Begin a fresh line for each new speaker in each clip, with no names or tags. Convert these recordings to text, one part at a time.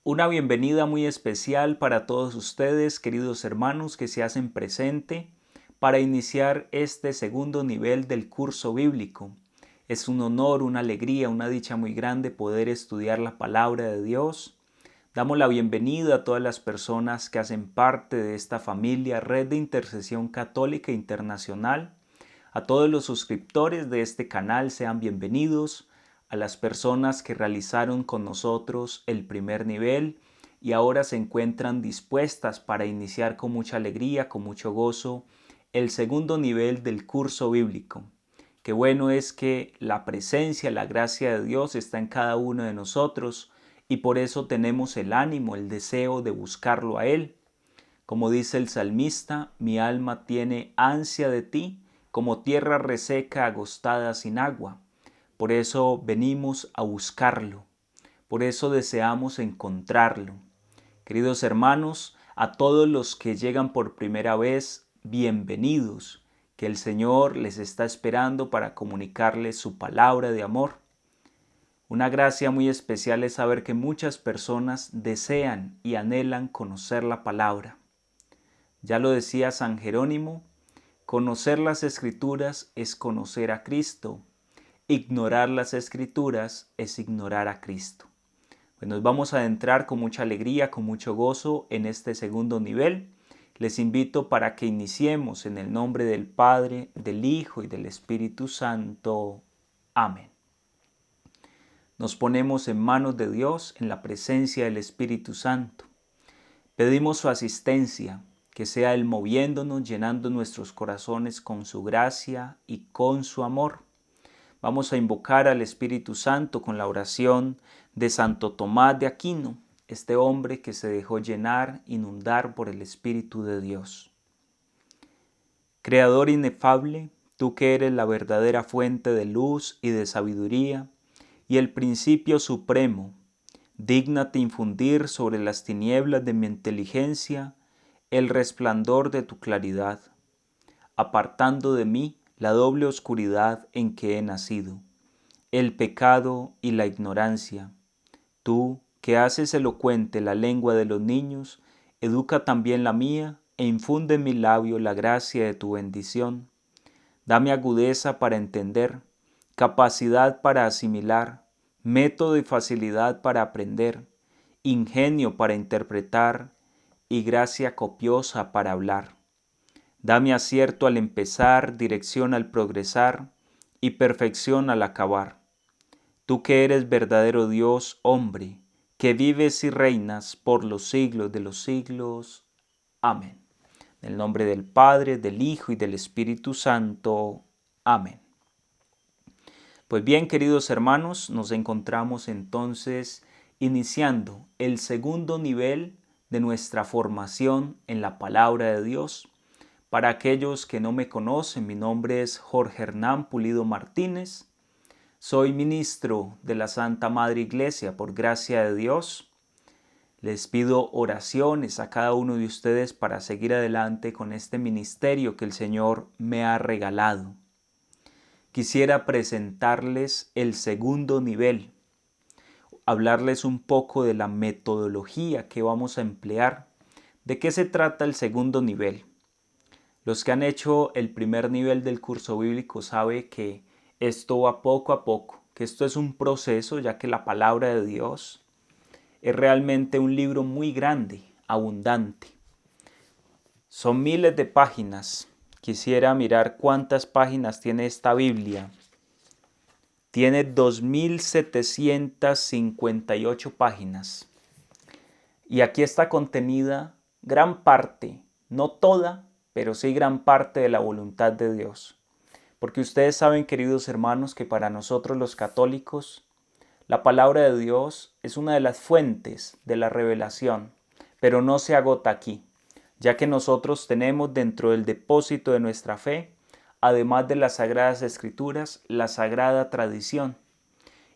Una bienvenida muy especial para todos ustedes, queridos hermanos, que se hacen presente para iniciar este segundo nivel del curso bíblico. Es un honor, una alegría, una dicha muy grande poder estudiar la palabra de Dios. Damos la bienvenida a todas las personas que hacen parte de esta familia, Red de Intercesión Católica Internacional. A todos los suscriptores de este canal sean bienvenidos, a las personas que realizaron con nosotros el primer nivel y ahora se encuentran dispuestas para iniciar con mucha alegría, con mucho gozo, el segundo nivel del curso bíblico. Qué bueno es que la presencia, la gracia de Dios está en cada uno de nosotros y por eso tenemos el ánimo, el deseo de buscarlo a Él. Como dice el salmista, mi alma tiene ansia de ti, como tierra reseca agostada sin agua. Por eso venimos a buscarlo, por eso deseamos encontrarlo. Queridos hermanos, a todos los que llegan por primera vez, bienvenidos, que el Señor les está esperando para comunicarles su palabra de amor. Una gracia muy especial es saber que muchas personas desean y anhelan conocer la palabra. Ya lo decía San Jerónimo, conocer las Escrituras es conocer a Cristo. Ignorar las Escrituras es ignorar a Cristo. Pues nos vamos a adentrar con mucha alegría, con mucho gozo en este segundo nivel. Les invito para que iniciemos en el nombre del Padre, del Hijo y del Espíritu Santo. Amén. Nos ponemos en manos de Dios en la presencia del Espíritu Santo. Pedimos su asistencia, que sea Él moviéndonos, llenando nuestros corazones con su gracia y con su amor. Vamos a invocar al Espíritu Santo con la oración de Santo Tomás de Aquino, este hombre que se dejó llenar, inundar por el Espíritu de Dios. Creador inefable, tú que eres la verdadera fuente de luz y de sabiduría, y el principio supremo, dígnate infundir sobre las tinieblas de mi inteligencia el resplandor de tu claridad, apartando de mí la doble oscuridad en que he nacido, el pecado y la ignorancia. Tú, que haces elocuente la lengua de los niños, educa también la mía e infunde en mi labio la gracia de tu bendición. Dame agudeza para entender, capacidad para asimilar, método y facilidad para aprender, ingenio para interpretar y gracia copiosa para hablar. Dame acierto al empezar, dirección al progresar y perfección al acabar. Tú que eres verdadero Dios, hombre, que vives y reinas por los siglos de los siglos. Amén. En el nombre del Padre, del Hijo y del Espíritu Santo. Amén. Pues bien, queridos hermanos, nos encontramos entonces iniciando el segundo nivel de nuestra formación en la palabra de Dios. Para aquellos que no me conocen, mi nombre es Jorge Hernán Pulido Martínez. Soy ministro de la Santa Madre Iglesia por gracia de Dios. Les pido oraciones a cada uno de ustedes para seguir adelante con este ministerio que el Señor me ha regalado. Quisiera presentarles el segundo nivel, hablarles un poco de la metodología que vamos a emplear. ¿De qué se trata el segundo nivel? Los que han hecho el primer nivel del curso bíblico saben que esto va poco a poco, que esto es un proceso, ya que la palabra de Dios es realmente un libro muy grande, abundante. Son miles de páginas. Quisiera mirar cuántas páginas tiene esta Biblia. Tiene 2758 páginas. Y aquí está contenida gran parte, no toda, pero sí gran parte de la voluntad de Dios. Porque ustedes saben, queridos hermanos, que para nosotros los católicos, la palabra de Dios es una de las fuentes de la revelación, pero no se agota aquí, ya que nosotros tenemos dentro del depósito de nuestra fe, además de las Sagradas Escrituras, la Sagrada Tradición.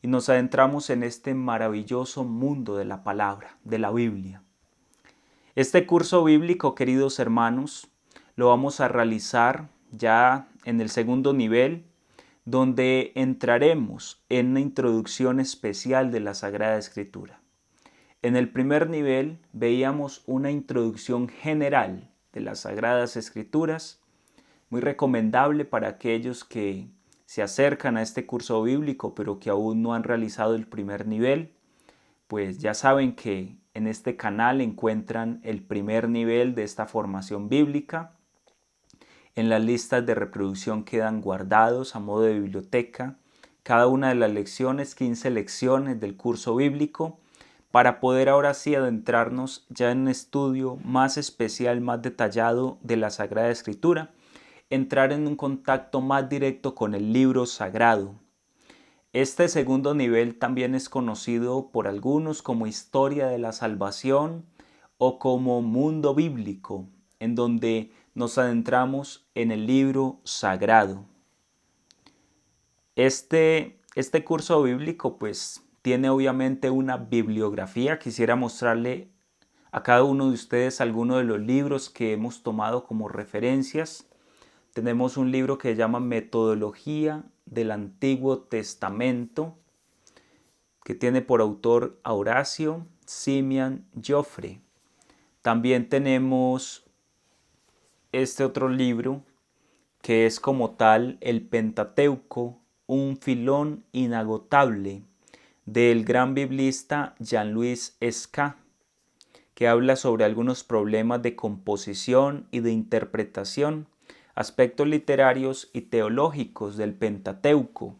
Y nos adentramos en este maravilloso mundo de la palabra, de la Biblia. Este curso bíblico, queridos hermanos, lo vamos a realizar ya en el segundo nivel, donde entraremos en una introducción especial de la Sagrada Escritura. En el primer nivel veíamos una introducción general de las Sagradas Escrituras, muy recomendable para aquellos que se acercan a este curso bíblico pero que aún no han realizado el primer nivel. Pues ya saben que en este canal encuentran el primer nivel de esta formación bíblica. En las listas de reproducción quedan guardados a modo de biblioteca cada una de las lecciones, 15 lecciones del curso bíblico, para poder ahora sí adentrarnos ya en un estudio más especial, más detallado de la Sagrada Escritura, entrar en un contacto más directo con el libro sagrado. Este segundo nivel también es conocido por algunos como historia de la salvación o como mundo bíblico, en donde nos adentramos en el libro sagrado. Este curso bíblico pues tiene obviamente una bibliografía. Quisiera mostrarle a cada uno de ustedes algunos de los libros que hemos tomado como referencias. Tenemos un libro que se llama Metodología del Antiguo Testamento, que tiene por autor a Horacio Simeon Joffre. También tenemos este otro libro que es como tal el Pentateuco, un filón inagotable, del gran biblista Jean-Louis Esca, que habla sobre algunos problemas de composición y de interpretación, aspectos literarios y teológicos del Pentateuco.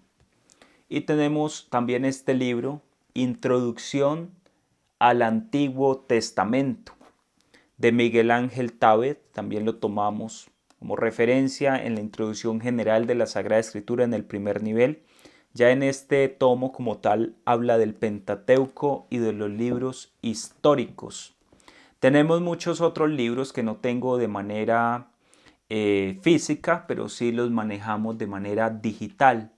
Y tenemos también este libro, Introducción al Antiguo Testamento, de Miguel Ángel Tabet. También lo tomamos como referencia en la introducción general de la Sagrada Escritura en el primer nivel. Ya en este tomo como tal habla del Pentateuco y de los libros históricos. Tenemos muchos otros libros que no tengo de manera física, pero sí los manejamos de manera digital.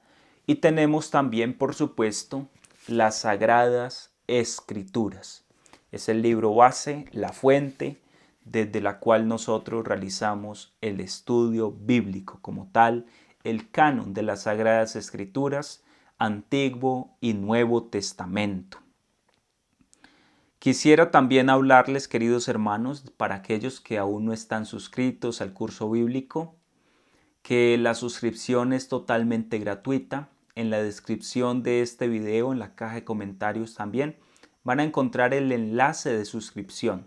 Y tenemos también, por supuesto, las Sagradas Escrituras. Es el libro base, la fuente, desde la cual nosotros realizamos el estudio bíblico como tal, el canon de las Sagradas Escrituras, Antiguo y Nuevo Testamento. Quisiera también hablarles, queridos hermanos, para aquellos que aún no están suscritos al curso bíblico, que la suscripción es totalmente gratuita. En la descripción de este video, en la caja de comentarios también, van a encontrar el enlace de suscripción.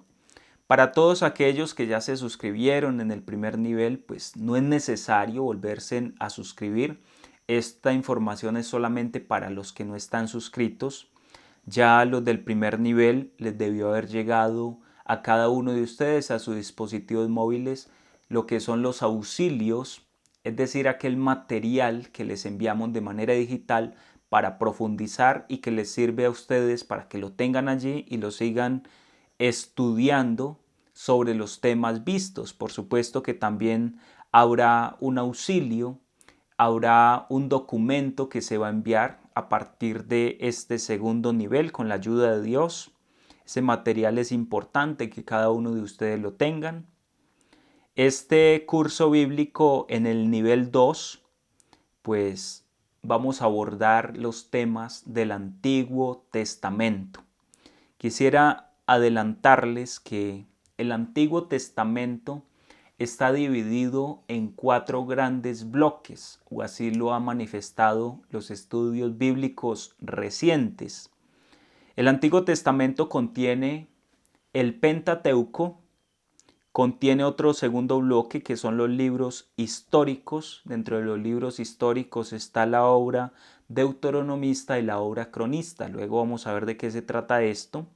Para todos aquellos que ya se suscribieron en el primer nivel, pues no es necesario volverse a suscribir. Esta información es solamente para los que no están suscritos. Ya a los del primer nivel les debió haber llegado a cada uno de ustedes a sus dispositivos móviles lo que son los auxilios, es decir, aquel material que les enviamos de manera digital para profundizar y que les sirve a ustedes para que lo tengan allí y lo sigan estudiando sobre los temas vistos. Por supuesto que también habrá un auxilio, habrá un documento que se va a enviar a partir de este segundo nivel con la ayuda de Dios. Ese material es importante que cada uno de ustedes lo tengan. Este curso bíblico en el nivel 2, pues vamos a abordar los temas del Antiguo Testamento. Quisiera adelantarles que el Antiguo Testamento está dividido en 4 grandes bloques, o así lo han manifestado los estudios bíblicos recientes. El Antiguo Testamento contiene el Pentateuco, contiene otro segundo bloque que son los libros históricos. Dentro de los libros históricos está la obra deuteronomista y la obra cronista. Luego vamos a ver de qué se trata esto.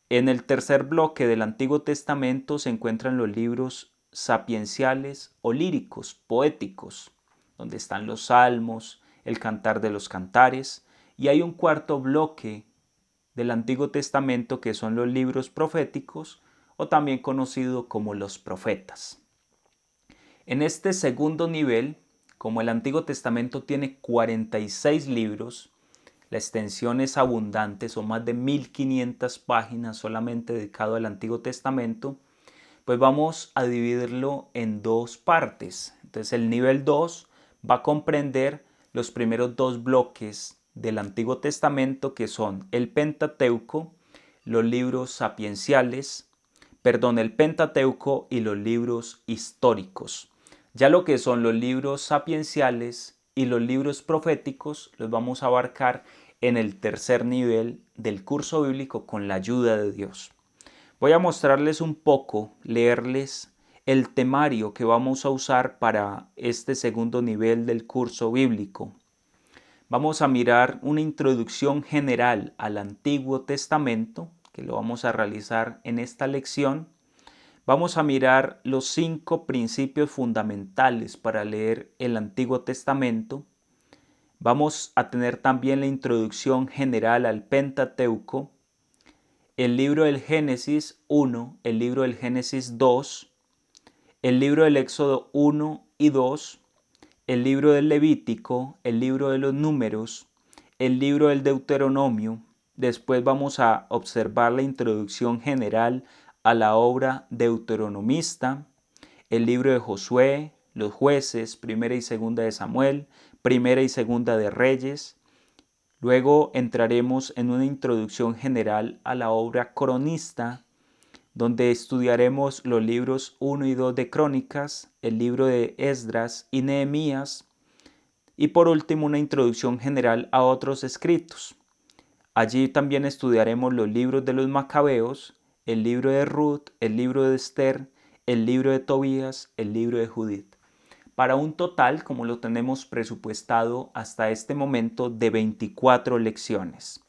En el tercer bloque del Antiguo Testamento se encuentran los libros sapienciales o líricos, poéticos, donde están los salmos, el cantar de los cantares. Y hay un cuarto bloque del Antiguo Testamento que son los libros proféticos, o también conocido como los profetas. En este segundo nivel, como el Antiguo Testamento tiene 46 libros, la extensión es abundante, son más de 1500 páginas solamente dedicado al Antiguo Testamento, pues vamos a dividirlo en 2 partes. Entonces el nivel 2 va a comprender los primeros 2 bloques del Antiguo Testamento, que son el Pentateuco, los libros sapienciales, el Pentateuco y los libros históricos. Ya lo que son los libros sapienciales y los libros proféticos los vamos a abarcar en el tercer nivel del curso bíblico con la ayuda de Dios. Voy a mostrarles un poco, leerles el temario que vamos a usar para este segundo nivel del curso bíblico. Vamos a mirar una introducción general al Antiguo Testamento, que lo vamos a realizar en esta lección. Vamos a mirar los 5 principios fundamentales para leer el Antiguo Testamento. Vamos a tener también la introducción general al Pentateuco, el libro del Génesis 1, el libro del Génesis 2, el libro del Éxodo 1 y 2, el libro del Levítico, el libro de los Números, el libro del Deuteronomio. Después vamos a observar la introducción general a la obra deuteronomista, el libro de Josué, los jueces, primera y segunda de Samuel, primera y segunda de Reyes. Luego entraremos en una introducción general a la obra cronista, donde estudiaremos los libros 1 y 2 de Crónicas, el libro de Esdras y Nehemías, y por último una introducción general a otros escritos. Allí también estudiaremos los libros de los Macabeos, el libro de Ruth, el libro de Esther, el libro de Tobías, el libro de Judith, para un total, como lo tenemos presupuestado hasta este momento, de 24 lecciones.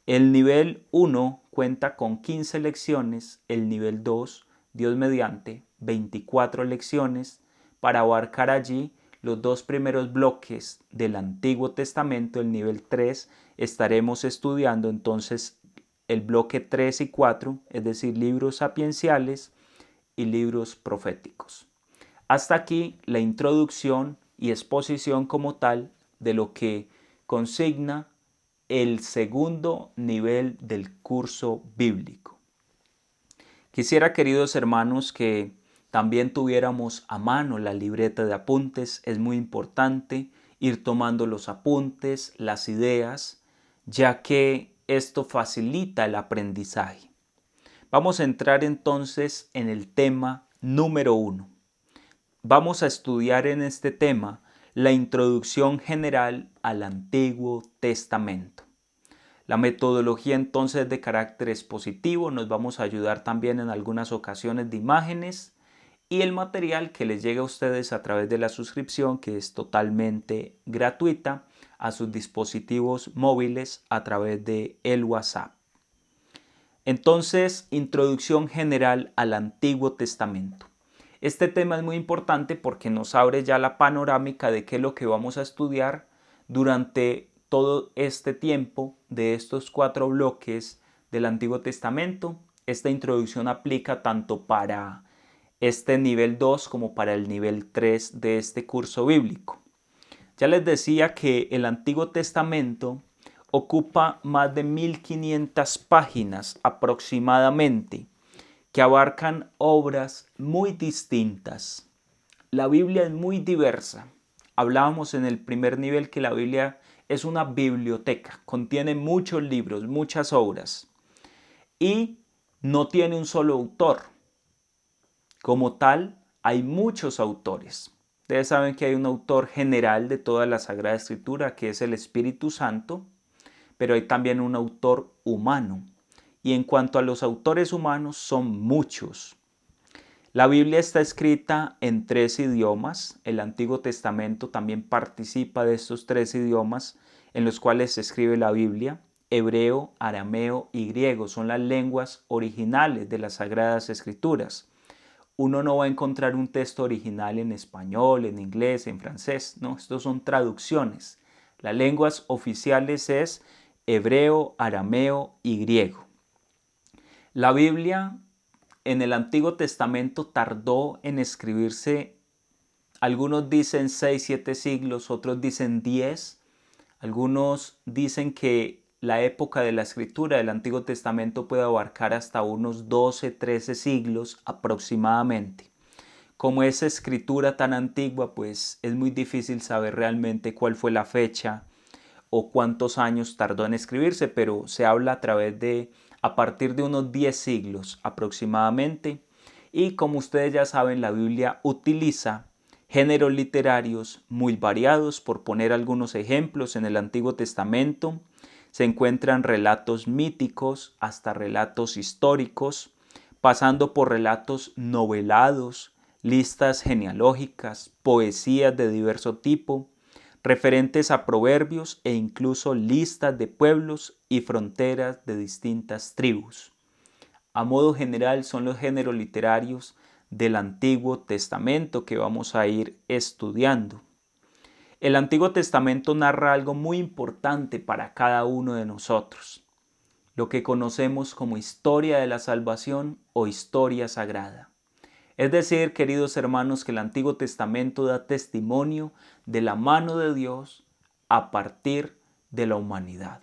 El nivel 1 cuenta con 15 lecciones, el nivel 2, Dios mediante, 24 lecciones, para abarcar allí los 2 primeros bloques del Antiguo Testamento. El nivel 3 estaremos estudiando entonces el bloque 3 y 4, es decir, libros sapienciales y libros proféticos. Hasta aquí la introducción y exposición como tal de lo que consigna el segundo nivel del curso bíblico. Quisiera, queridos hermanos, que también tuviéramos a mano la libreta de apuntes. Es muy importante ir tomando los apuntes, las ideas, ya que esto facilita el aprendizaje. Vamos a entrar entonces en el tema número 1. Vamos a estudiar en este tema la introducción general al Antiguo Testamento. La metodología entonces es de carácter expositivo, nos vamos a ayudar también en algunas ocasiones de imágenes y el material que les llega a ustedes a través de la suscripción, que es totalmente gratuita, a sus dispositivos móviles a través de el WhatsApp. Entonces, introducción general al Antiguo Testamento. Este tema es muy importante porque nos abre ya la panorámica de qué es lo que vamos a estudiar durante todo este tiempo de estos 4 bloques del Antiguo Testamento. Esta introducción aplica tanto para este nivel 2 como para el nivel 3 de este curso bíblico. Ya les decía que el Antiguo Testamento ocupa más de 1500 páginas aproximadamente, que abarcan obras muy distintas. La Biblia es muy diversa. Hablábamos en el primer nivel que la Biblia es una biblioteca, contiene muchos libros, muchas obras y no tiene un solo autor. Como tal, hay muchos autores. Ustedes saben que hay un autor general de toda la Sagrada Escritura, que es el Espíritu Santo, pero hay también un autor humano. Y en cuanto a los autores humanos, son muchos. La Biblia está escrita en 3 idiomas. El Antiguo Testamento también participa de estos 3 idiomas en los cuales se escribe la Biblia. Hebreo, arameo y griego son las lenguas originales de las Sagradas Escrituras. Uno no va a encontrar un texto original en español, en inglés, en francés. No, estos son traducciones. Las lenguas oficiales es hebreo, arameo y griego. La Biblia en el Antiguo Testamento tardó en escribirse, algunos dicen 6, 7 siglos, otros dicen 10. Algunos dicen que la época de la escritura del Antiguo Testamento puede abarcar hasta unos 12, 13 siglos aproximadamente. Como es escritura tan antigua, pues es muy difícil saber realmente cuál fue la fecha o cuántos años tardó en escribirse, pero se habla a través de a partir de unos 10 siglos aproximadamente. Y como ustedes ya saben, la Biblia utiliza géneros literarios muy variados. Por poner algunos ejemplos, en el Antiguo Testamento se encuentran relatos míticos hasta relatos históricos, pasando por relatos novelados, listas genealógicas, poesías de diverso tipo, referentes a proverbios e incluso listas de pueblos y fronteras de distintas tribus. A modo general son los géneros literarios del Antiguo Testamento que vamos a ir estudiando. El Antiguo Testamento narra algo muy importante para cada uno de nosotros, lo que conocemos como historia de la salvación o historia sagrada. Es decir, queridos hermanos, que el Antiguo Testamento da testimonio de la mano de Dios a partir de la humanidad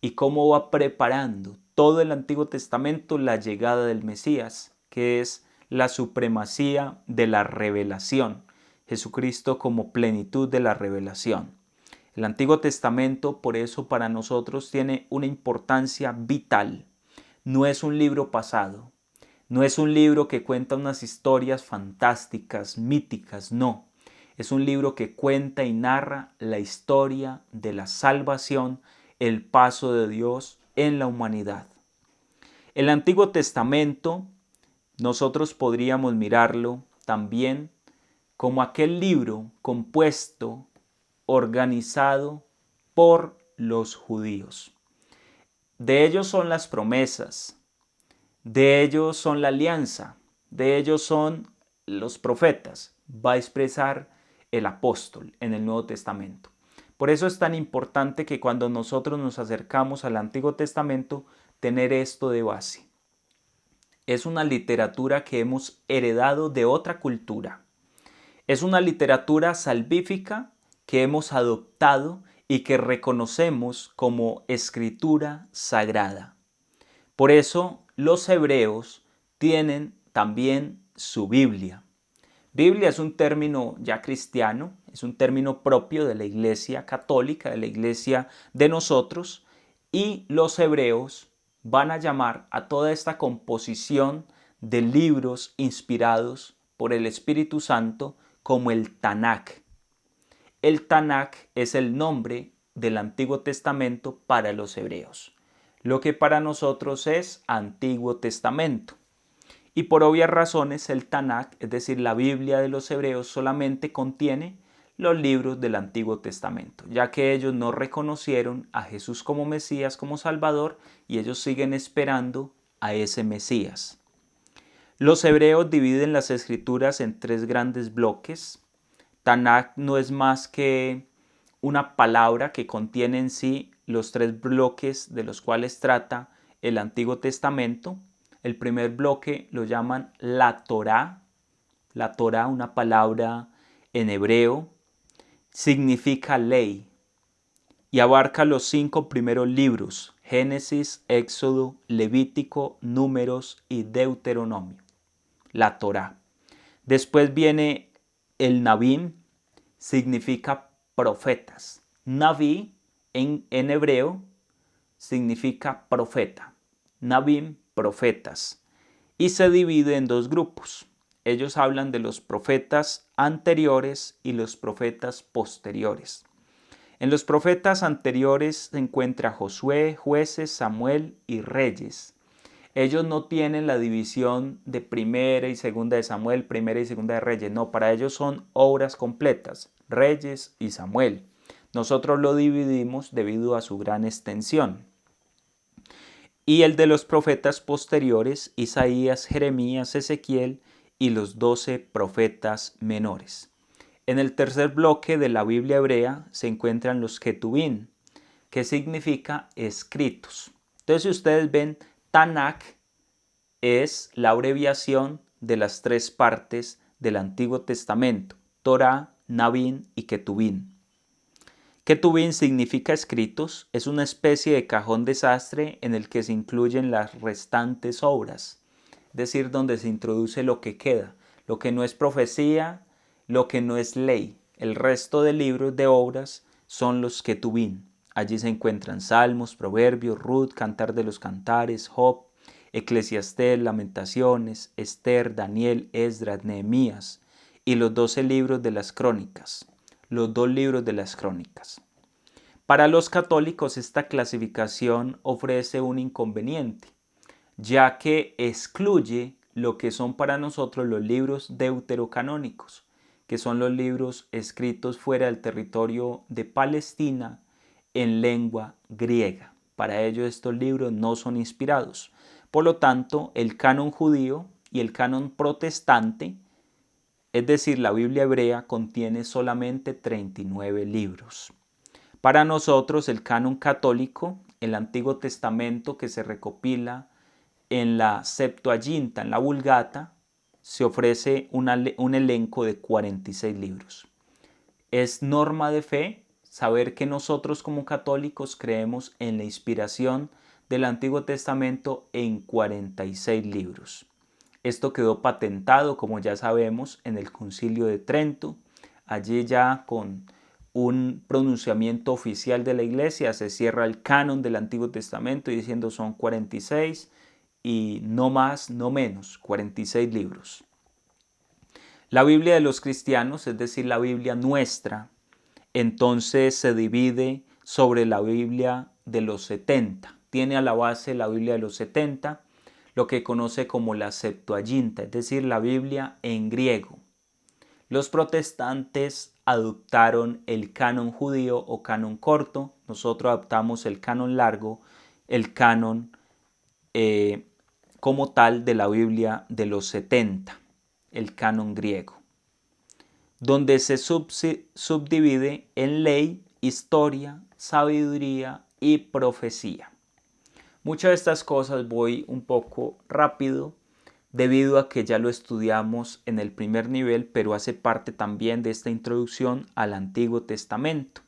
y cómo va preparando todo el Antiguo Testamento la llegada del Mesías, que es la supremacía de la revelación, Jesucristo como plenitud de la revelación. El Antiguo Testamento, por eso, para nosotros tiene una importancia vital. No es un libro pasado, no es un libro que cuenta unas historias fantásticas, míticas, no. Es un libro que cuenta y narra la historia de la salvación, el paso de Dios en la humanidad. El Antiguo Testamento, nosotros podríamos mirarlo también como aquel libro compuesto, organizado por los judíos. De ellos son las promesas, de ellos son la alianza, de ellos son los profetas, va a expresar el apóstol en el Nuevo Testamento. Por eso es tan importante que cuando nosotros nos acercamos al Antiguo Testamento, tener esto de base. Es una literatura que hemos heredado de otra cultura. Es una literatura salvífica que hemos adoptado y que reconocemos como escritura sagrada. Por eso los hebreos tienen también su Biblia. Biblia es un término ya cristiano, es un término propio de la Iglesia católica, de la Iglesia de nosotros, y los hebreos van a llamar a toda esta composición de libros inspirados por el Espíritu Santo como el Tanakh. El Tanakh es el nombre del Antiguo Testamento para los hebreos, lo que para nosotros es Antiguo Testamento. Y por obvias razones el Tanakh, es decir, la Biblia de los hebreos, solamente contiene los libros del Antiguo Testamento, ya que ellos no reconocieron a Jesús como Mesías, como Salvador, y ellos siguen esperando a ese Mesías. Los hebreos dividen las escrituras en 3 grandes bloques. Tanakh no es más que una palabra que contiene en sí los 3 bloques de los cuales trata el Antiguo Testamento. El primer bloque lo llaman la Torá. La Torá, una palabra en hebreo, significa ley y abarca los 5 primeros libros: Génesis, Éxodo, Levítico, Números y Deuteronomio. La Torá. Después viene el Nabim, significa profetas. Naví en hebreo significa profeta. Nabim, profetas. Y se divide en 2 grupos. Ellos hablan de los profetas anteriores y los profetas posteriores. En los profetas anteriores se encuentra Josué, Jueces, Samuel y Reyes. Ellos no tienen la división de primera y segunda de Samuel, primera y segunda de Reyes. No, para ellos son obras completas, Reyes y Samuel. Nosotros lo dividimos debido a su gran extensión. Y el de los profetas posteriores, Isaías, Jeremías, Ezequiel y los 12 profetas menores. En el tercer bloque de la Biblia hebrea se encuentran los Ketubim, que significa escritos. Entonces, si ustedes ven, Tanakh es la abreviación de las 3 partes del Antiguo Testamento: Torá, Nabim y Ketubim. Ketubim significa escritos, es una especie de cajón desastre en el que se incluyen las restantes obras, es decir, donde se introduce lo que queda, lo que no es profecía, lo que no es ley. El resto de libros de obras son los Ketubim. Allí se encuentran Salmos, Proverbios, Ruth, Cantar de los Cantares, Job, Eclesiastés, Lamentaciones, Esther, Daniel, Esdras, Nehemías y los 12 libros de las Crónicas, los 2 libros de las Crónicas. Para los católicos esta clasificación ofrece un inconveniente, ya que excluye lo que son para nosotros los libros deuterocanónicos, que son los libros escritos fuera del territorio de Palestina en lengua griega. Para ellos estos libros no son inspirados. Por lo tanto, el canon judío y el canon protestante, es decir, la Biblia hebrea, contiene solamente 39 libros. Para nosotros, el canon católico, el Antiguo Testamento que se recopila en la Septuaginta, en la Vulgata, se ofrece un elenco de 46 libros. Es norma de fe saber que nosotros como católicos creemos en la inspiración del Antiguo Testamento en 46 libros. Esto quedó patentado, como ya sabemos, en el Concilio de Trento. Allí ya con un pronunciamiento oficial de la Iglesia se cierra el canon del Antiguo Testamento diciendo son 46 y no más, no menos, 46 libros. La Biblia de los cristianos, es decir, la Biblia nuestra, entonces se divide sobre la Biblia de los 70. Tiene a la base la Biblia de los 70, lo que conoce como la Septuaginta, es decir, la Biblia en griego. Los protestantes adoptaron el canon judío o canon corto, nosotros adoptamos el canon largo, el canon como tal de la Biblia de los 70, el canon griego, donde se subdivide en ley, historia, sabiduría y profecía. Muchas de estas cosas voy un poco rápido debido a que ya lo estudiamos en el primer nivel, pero hace parte también de esta introducción al Antiguo Testamento.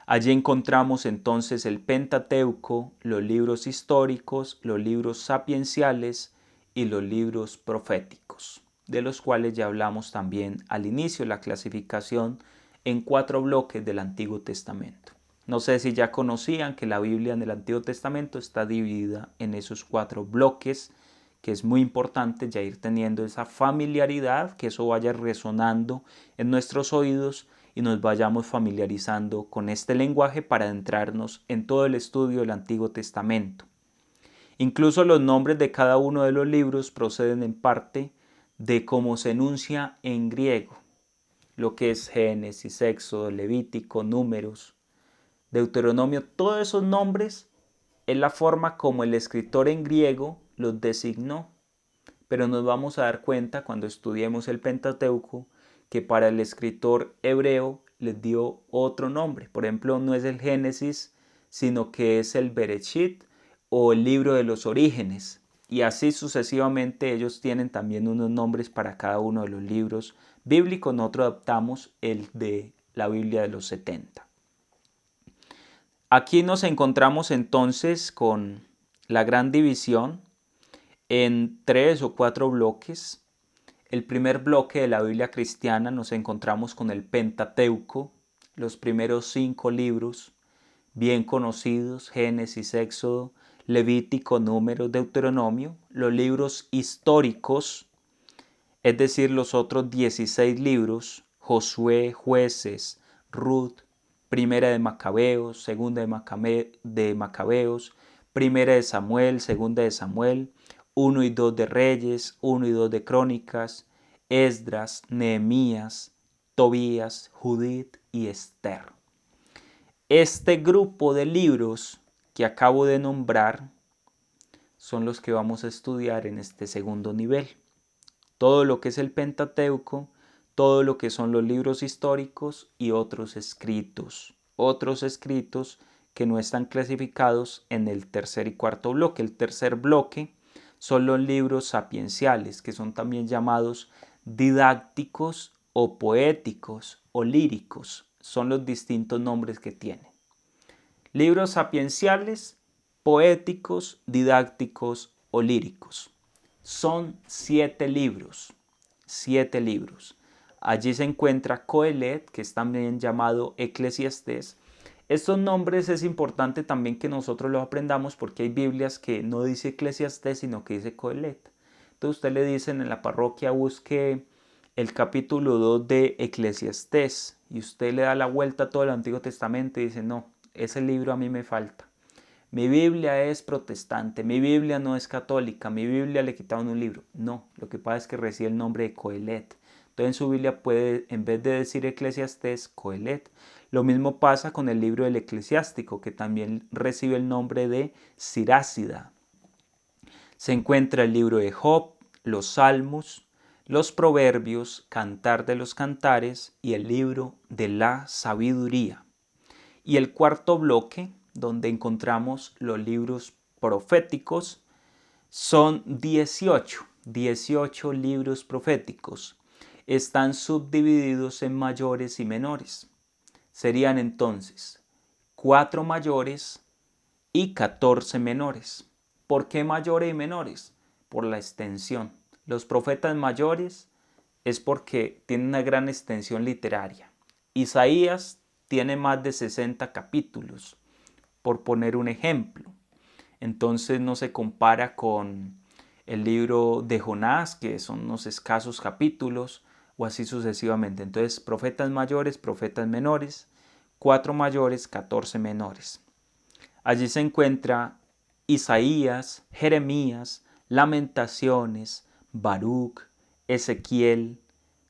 Allí encontramos entonces el Pentateuco, los libros históricos, los libros sapienciales y los libros proféticos, de los cuales ya hablamos también al inicio, la clasificación en 4 bloques del Antiguo Testamento. No sé si ya conocían que la Biblia en el Antiguo Testamento está dividida en esos 4 bloques, que es muy importante ya ir teniendo esa familiaridad, que eso vaya resonando en nuestros oídos y nos vayamos familiarizando con este lenguaje para adentrarnos en todo el estudio del Antiguo Testamento. Incluso los nombres de cada uno de los libros proceden en parte de cómo se enuncia en griego, lo que es Génesis, Éxodo, Levítico, Números, Deuteronomio, todos esos nombres es la forma como el escritor en griego los designó. Pero nos vamos a dar cuenta cuando estudiemos el Pentateuco que para el escritor hebreo les dio otro nombre. Por ejemplo, no es el Génesis, sino que es el Bereshit o el libro de los orígenes. Y así sucesivamente ellos tienen también unos nombres para cada uno de los libros bíblicos. Nosotros adoptamos el de la Biblia de los 70. Aquí nos encontramos entonces con la gran división en 3 o 4 bloques. El primer bloque de la Biblia cristiana nos encontramos con el Pentateuco, los primeros 5 libros bien conocidos, Génesis, Éxodo, Levítico, Números, Deuteronomio, los libros históricos, es decir, los otros 16 libros, Josué, Jueces, Ruth, Primera de Macabeos, Segunda de Macabeos, Primera de Samuel, Segunda de Samuel, 1 y 2 de Reyes, 1 y 2 de Crónicas, Esdras, Nehemías, Tobías, Judith y Esther. Este grupo de libros que acabo de nombrar son los que vamos a estudiar en este segundo nivel. Todo lo que es el Pentateuco, todo lo que son los libros históricos y otros escritos que no están clasificados en el tercer y cuarto bloque. El tercer bloque son los libros sapienciales, que son también llamados didácticos o poéticos o líricos. Son los distintos nombres que tienen. Libros sapienciales, poéticos, didácticos o líricos. Son 7 libros. 7 libros. Allí se encuentra Coelet, que es también llamado Eclesiastés. Estos nombres es importante también que nosotros los aprendamos porque hay Biblias que no dice Eclesiastés, sino que dice Coelet. Entonces usted le dicen en la parroquia busque el capítulo 2 de Eclesiastés y usted le da la vuelta a todo el Antiguo Testamento y dice, no, ese libro a mí me falta. Mi Biblia es protestante, mi Biblia no es católica, mi Biblia le quitaron un libro. No, lo que pasa es que recibe el nombre de Coelet. Entonces en su Biblia puede, en vez de decir Eclesiastés, Coelet. Lo mismo pasa con el libro del Eclesiástico, que también recibe el nombre de Sirácida. Se encuentra el libro de Job, los Salmos, los Proverbios, Cantar de los Cantares y el libro de la Sabiduría. Y el cuarto bloque, donde encontramos los libros proféticos, son 18 libros proféticos. Están subdivididos en mayores y menores. Serían entonces 4 mayores y 14 menores. ¿Por qué mayores y menores? Por la extensión. Los profetas mayores es porque tienen una gran extensión literaria. Isaías tiene más de 60 capítulos, por poner un ejemplo. Entonces no se compara con el libro de Jonás, que son unos escasos capítulos, o así sucesivamente. Entonces, profetas mayores, profetas menores, 4 mayores, 14 menores. Allí se encuentra Isaías, Jeremías, Lamentaciones, Baruch, Ezequiel,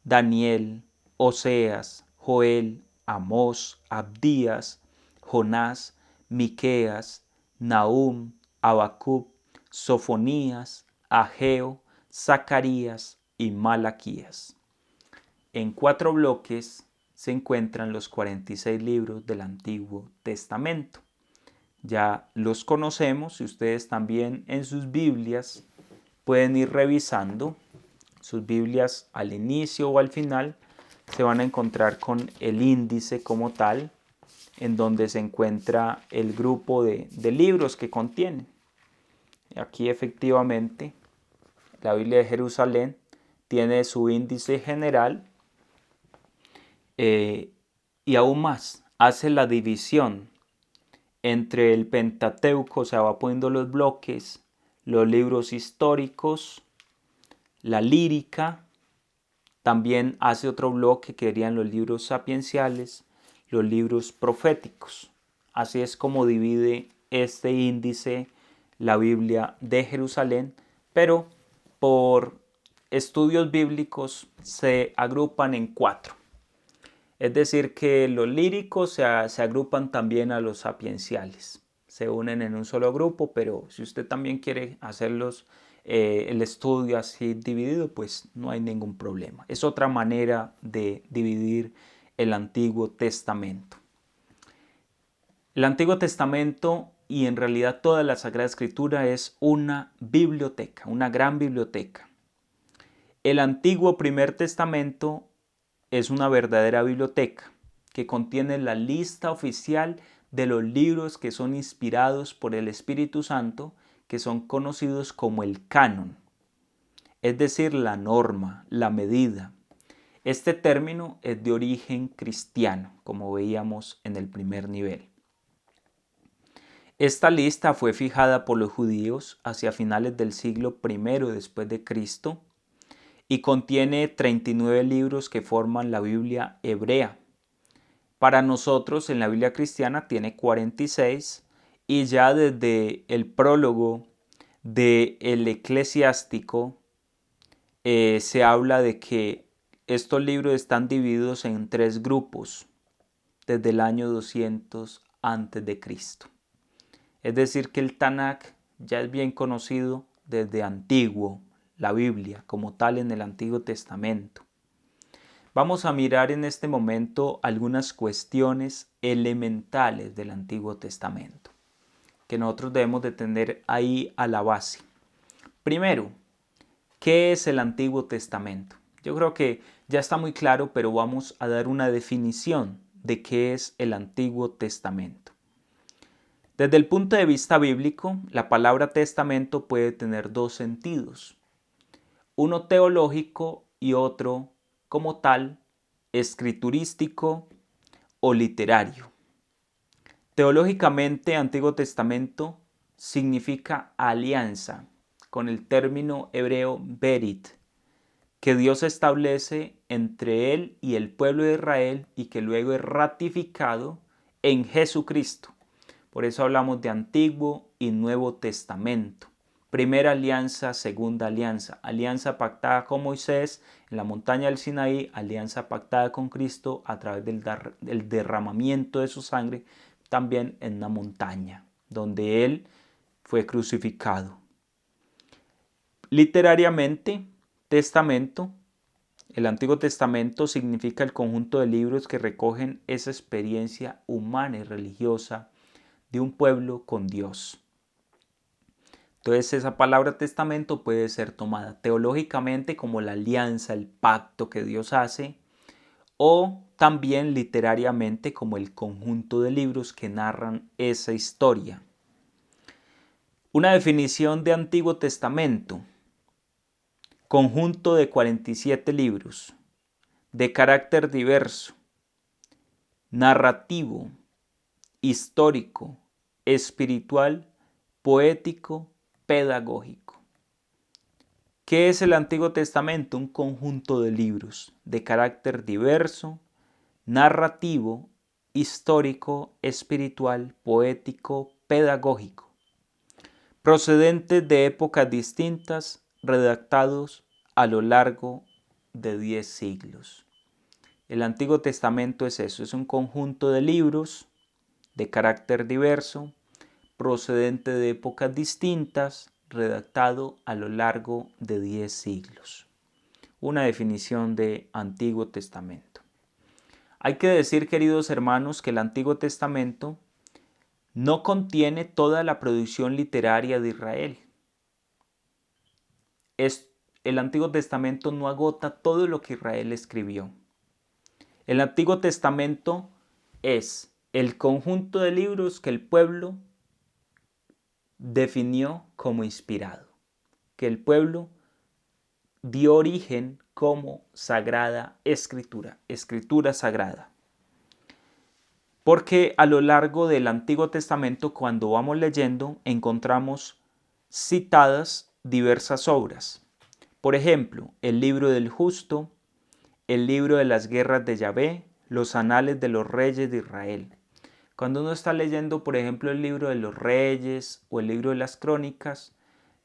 Daniel, Oseas, Joel, Amós, Abdías, Jonás, Miqueas, Nahum, Habacuc, Sofonías, Ageo, Zacarías y Malaquías. En 4 bloques se encuentran los 46 libros del Antiguo Testamento. Ya los conocemos y ustedes también en sus Biblias pueden ir revisando. Sus Biblias al inicio o al final se van a encontrar con el índice como tal, en donde se encuentra el grupo de libros que contienen. Aquí efectivamente la Biblia de Jerusalén tiene su índice general y aún más hace la división entre el Pentateuco, o sea, va poniendo los bloques, los libros históricos, la lírica, también hace otro bloque que serían los libros sapienciales, los libros proféticos. Así es como divide este índice la Biblia de Jerusalén, pero por estudios bíblicos se agrupan en 4. Es decir, que los líricos se agrupan también a los sapienciales. Se unen en un solo grupo, pero si usted también quiere hacerlos el estudio así dividido, pues no hay ningún problema. Es otra manera de dividir el Antiguo Testamento. El Antiguo Testamento y en realidad toda la Sagrada Escritura es una biblioteca, una gran biblioteca. El Antiguo Primer Testamento es una verdadera biblioteca que contiene la lista oficial de los libros que son inspirados por el Espíritu Santo, que son conocidos como el canon, es decir, la norma, la medida. Este término es de origen cristiano, como veíamos en el primer nivel. Esta lista fue fijada por los judíos hacia finales del siglo I después de Cristo y contiene 39 libros que forman la Biblia hebrea. Para nosotros en la Biblia cristiana tiene 46 y ya desde el prólogo del Eclesiástico se habla de que estos libros están divididos en 3 grupos desde el año 200 antes de Cristo. Es decir que el Tanakh ya es bien conocido desde antiguo, la Biblia como tal en el Antiguo Testamento. Vamos a mirar en este momento algunas cuestiones elementales del Antiguo Testamento que nosotros debemos de tener ahí a la base. Primero, ¿qué es el Antiguo Testamento? Yo creo que ya está muy claro, pero vamos a dar una definición de qué es el Antiguo Testamento. Desde el punto de vista bíblico, la palabra testamento puede tener 2 sentidos. Uno teológico y otro, como tal, escriturístico o literario. Teológicamente, Antiguo Testamento significa alianza, con el término hebreo berit, que Dios establece entre Él y el pueblo de Israel y que luego es ratificado en Jesucristo. Por eso hablamos de Antiguo y Nuevo Testamento. Primera alianza, segunda alianza. Alianza pactada con Moisés en la montaña del Sinaí, alianza pactada con Cristo a través del derramamiento de su sangre, también en una montaña, donde Él fue crucificado. Literariamente, testamento. El Antiguo Testamento significa el conjunto de libros que recogen esa experiencia humana y religiosa de un pueblo con Dios. Entonces esa palabra testamento puede ser tomada teológicamente como la alianza, el pacto que Dios hace, o también literariamente como el conjunto de libros que narran esa historia. Una definición de Antiguo Testamento: conjunto de 47 libros, de carácter diverso, narrativo, histórico, espiritual, poético, pedagógico. ¿Qué es el Antiguo Testamento? Un conjunto de libros de carácter diverso, narrativo, histórico, espiritual, poético, pedagógico, procedentes de épocas distintas, redactados a lo largo de 10 siglos. El Antiguo Testamento es eso, es un conjunto de libros de carácter diverso, procedente de épocas distintas, redactado a lo largo de 10 siglos. Una definición de Antiguo Testamento. Hay que decir, queridos hermanos, que el Antiguo Testamento no contiene toda la producción literaria de Israel. El Antiguo Testamento no agota todo lo que Israel escribió. El Antiguo Testamento es el conjunto de libros que el pueblo definió como inspirado, que el pueblo dio origen como sagrada escritura, escritura sagrada. Porque a lo largo del Antiguo Testamento, cuando vamos leyendo, encontramos citadas diversas obras. Por ejemplo, el libro del justo, el libro de las guerras de Yahvé, los anales de los reyes de Israel. Cuando uno está leyendo, por ejemplo, el libro de los reyes o el libro de las crónicas,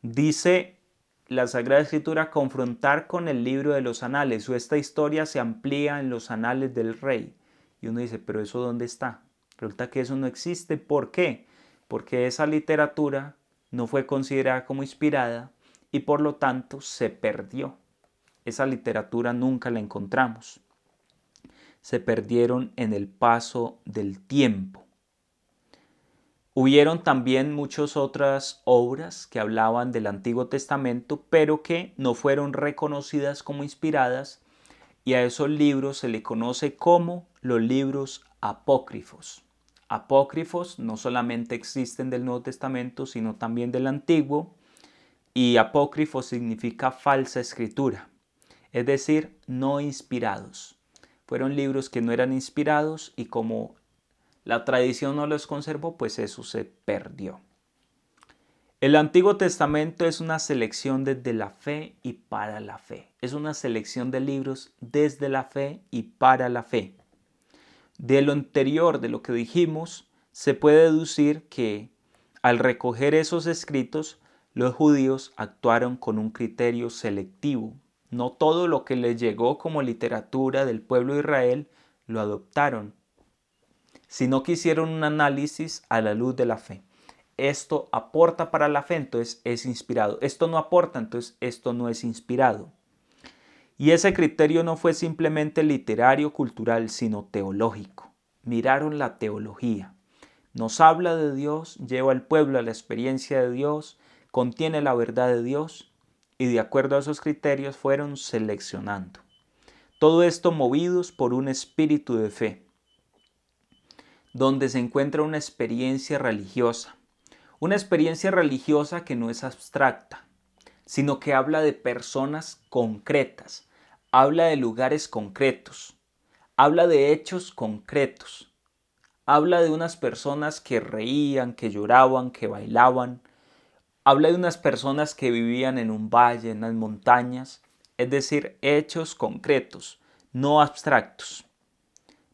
dice la Sagrada Escritura confrontar con el libro de los anales, o esta historia se amplía en los anales del rey. Y uno dice, pero ¿eso dónde está? Resulta que eso no existe. ¿Por qué? Porque esa literatura no fue considerada como inspirada y por lo tanto se perdió. Esa literatura nunca la encontramos. Se perdieron en el paso del tiempo. Hubieron también muchas otras obras que hablaban del Antiguo Testamento, pero que no fueron reconocidas como inspiradas, y a esos libros se le conoce como los libros apócrifos. Apócrifos no solamente existen del Nuevo Testamento, sino también del Antiguo, y apócrifo significa falsa escritura, es decir, no inspirados. Fueron libros que no eran inspirados y como la tradición no los conservó, pues eso se perdió. El Antiguo Testamento es una selección desde la fe y para la fe. Es una selección de libros desde la fe y para la fe. De lo anterior, de lo que dijimos, se puede deducir que al recoger esos escritos, los judíos actuaron con un criterio selectivo. No todo lo que les llegó como literatura del pueblo de Israel lo adoptaron, sino que hicieron un análisis a la luz de la fe. Esto aporta para la fe, entonces es inspirado. Esto no aporta, entonces esto no es inspirado. Y ese criterio no fue simplemente literario, cultural, sino teológico. Miraron la teología. Nos habla de Dios, lleva al pueblo a la experiencia de Dios, contiene la verdad de Dios y de acuerdo a esos criterios fueron seleccionando. Todo esto movidos por un espíritu de fe, donde se encuentra una experiencia religiosa que no es abstracta, sino que habla de personas concretas, habla de lugares concretos, habla de hechos concretos, habla de unas personas que reían, que lloraban, que bailaban. Habla de unas personas que vivían en un valle, en las montañas, es decir, hechos concretos, no abstractos.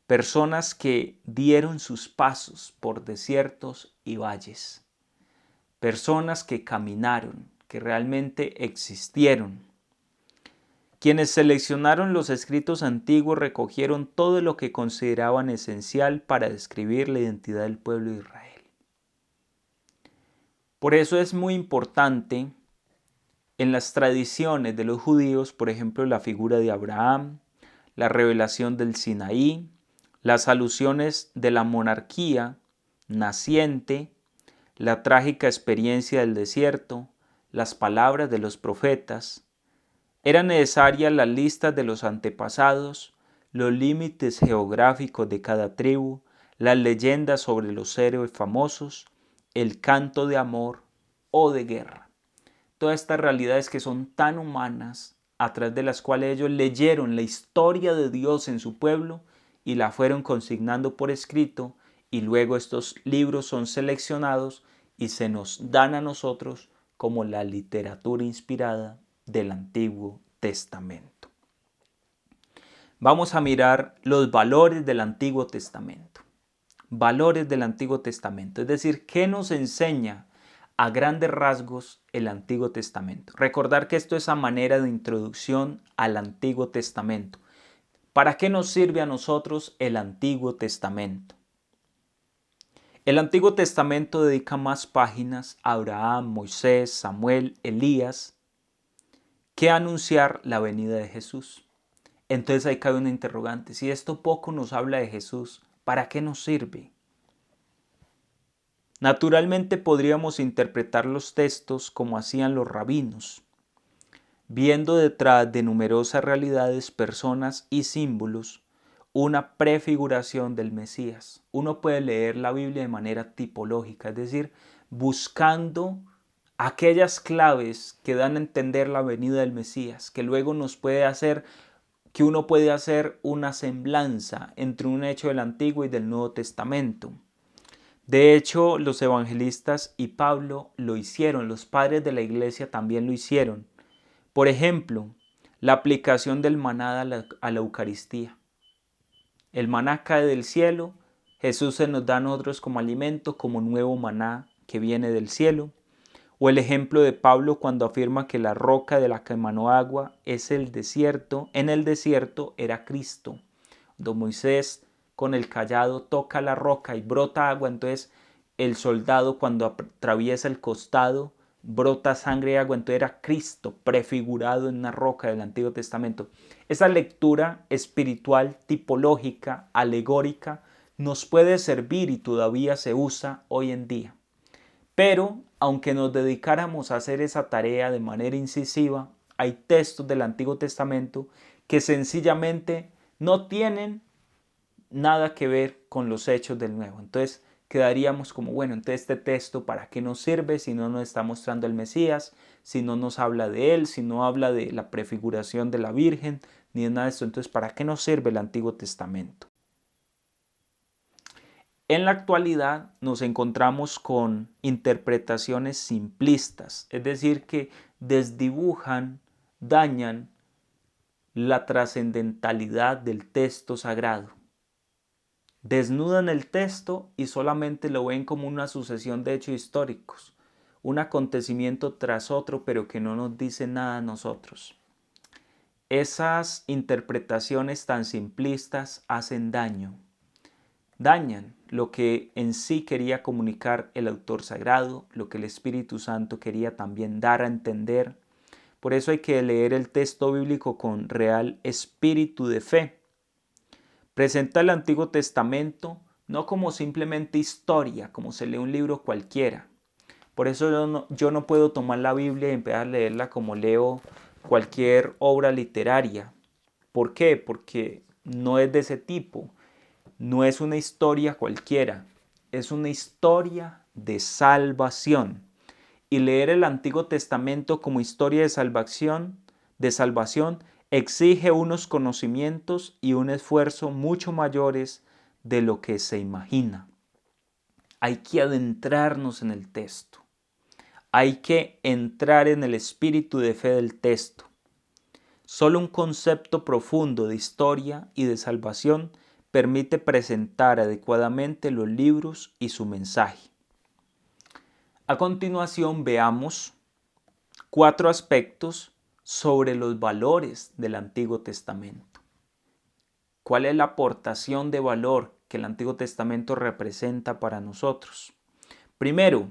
Personas que dieron sus pasos por desiertos y valles. Personas que caminaron, que realmente existieron. Quienes seleccionaron los escritos antiguos recogieron todo lo que consideraban esencial para describir la identidad del pueblo de Israel. Por eso es muy importante en las tradiciones de los judíos, por ejemplo, la figura de Abraham, la revelación del Sinaí, las alusiones de la monarquía naciente, la trágica experiencia del desierto, las palabras de los profetas. Eran necesarias las listas de los antepasados, los límites geográficos de cada tribu, las leyendas sobre los héroes famosos, el canto de amor o de guerra. Todas estas realidades que son tan humanas, a través de las cuales ellos leyeron la historia de Dios en su pueblo y la fueron consignando por escrito, y luego estos libros son seleccionados y se nos dan a nosotros como la literatura inspirada del Antiguo Testamento. Vamos a mirar los valores del Antiguo Testamento. Valores del Antiguo Testamento, es decir, ¿qué nos enseña a grandes rasgos el Antiguo Testamento? Recordar que esto es a manera de introducción al Antiguo Testamento. ¿Para qué nos sirve a nosotros el Antiguo Testamento? El Antiguo Testamento dedica más páginas a Abraham, Moisés, Samuel, Elías, que a anunciar la venida de Jesús. Entonces ahí cabe una interrogante. Si esto poco nos habla de Jesús, ¿para qué nos sirve? Naturalmente podríamos interpretar los textos como hacían los rabinos, viendo detrás de numerosas realidades, personas y símbolos, una prefiguración del Mesías. Uno puede leer la Biblia de manera tipológica, es decir, buscando aquellas claves que dan a entender la venida del Mesías, que luego nos puede hacer, que uno puede hacer una semblanza entre un hecho del Antiguo y del Nuevo Testamento. De hecho, los evangelistas y Pablo lo hicieron, los padres de la iglesia también lo hicieron. Por ejemplo, la aplicación del maná a la Eucaristía. El maná cae del cielo, Jesús se nos da a nosotros como alimento, como nuevo maná que viene del cielo. O el ejemplo de Pablo cuando afirma que la roca de la que emanó agua es el desierto. En el desierto era Cristo. Cuando Moisés con el cayado toca la roca y brota agua, entonces el soldado cuando atraviesa el costado brota sangre y agua, entonces era Cristo prefigurado en una roca del Antiguo Testamento. Esa lectura espiritual, tipológica, alegórica, nos puede servir y todavía se usa hoy en día. Pero, aunque nos dedicáramos a hacer esa tarea de manera incisiva, hay textos del Antiguo Testamento que sencillamente no tienen nada que ver con los hechos del Nuevo. Entonces quedaríamos como, bueno, entonces este texto ¿para qué nos sirve si no nos está mostrando el Mesías, si no nos habla de él, si no habla de la prefiguración de la Virgen, ni de nada de esto? Entonces, ¿para qué nos sirve el Antiguo Testamento? En la actualidad nos encontramos con interpretaciones simplistas, es decir, que desdibujan, dañan la trascendentalidad del texto sagrado. Desnudan el texto y solamente lo ven como una sucesión de hechos históricos, un acontecimiento tras otro, pero que no nos dice nada a nosotros. Esas interpretaciones tan simplistas hacen daño. Dañan lo que en sí quería comunicar el autor sagrado, lo que el Espíritu Santo quería también dar a entender. Por eso hay que leer el texto bíblico con real espíritu de fe. Presenta el Antiguo Testamento no como simplemente historia, como se lee un libro cualquiera. Por eso yo no puedo tomar la Biblia y empezar a leerla como leo cualquier obra literaria. ¿Por qué? Porque no es de ese tipo. No es una historia cualquiera. Es una historia de salvación. Y leer el Antiguo Testamento como historia de salvación exige unos conocimientos y un esfuerzo mucho mayores de lo que se imagina. Hay que adentrarnos en el texto. Hay que entrar en el espíritu de fe del texto. Solo un concepto profundo de historia y de salvación permite presentar adecuadamente los libros y su mensaje. A continuación veamos 4 aspectos sobre los valores del Antiguo Testamento. ¿Cuál es la aportación de valor que el Antiguo Testamento representa para nosotros? Primero,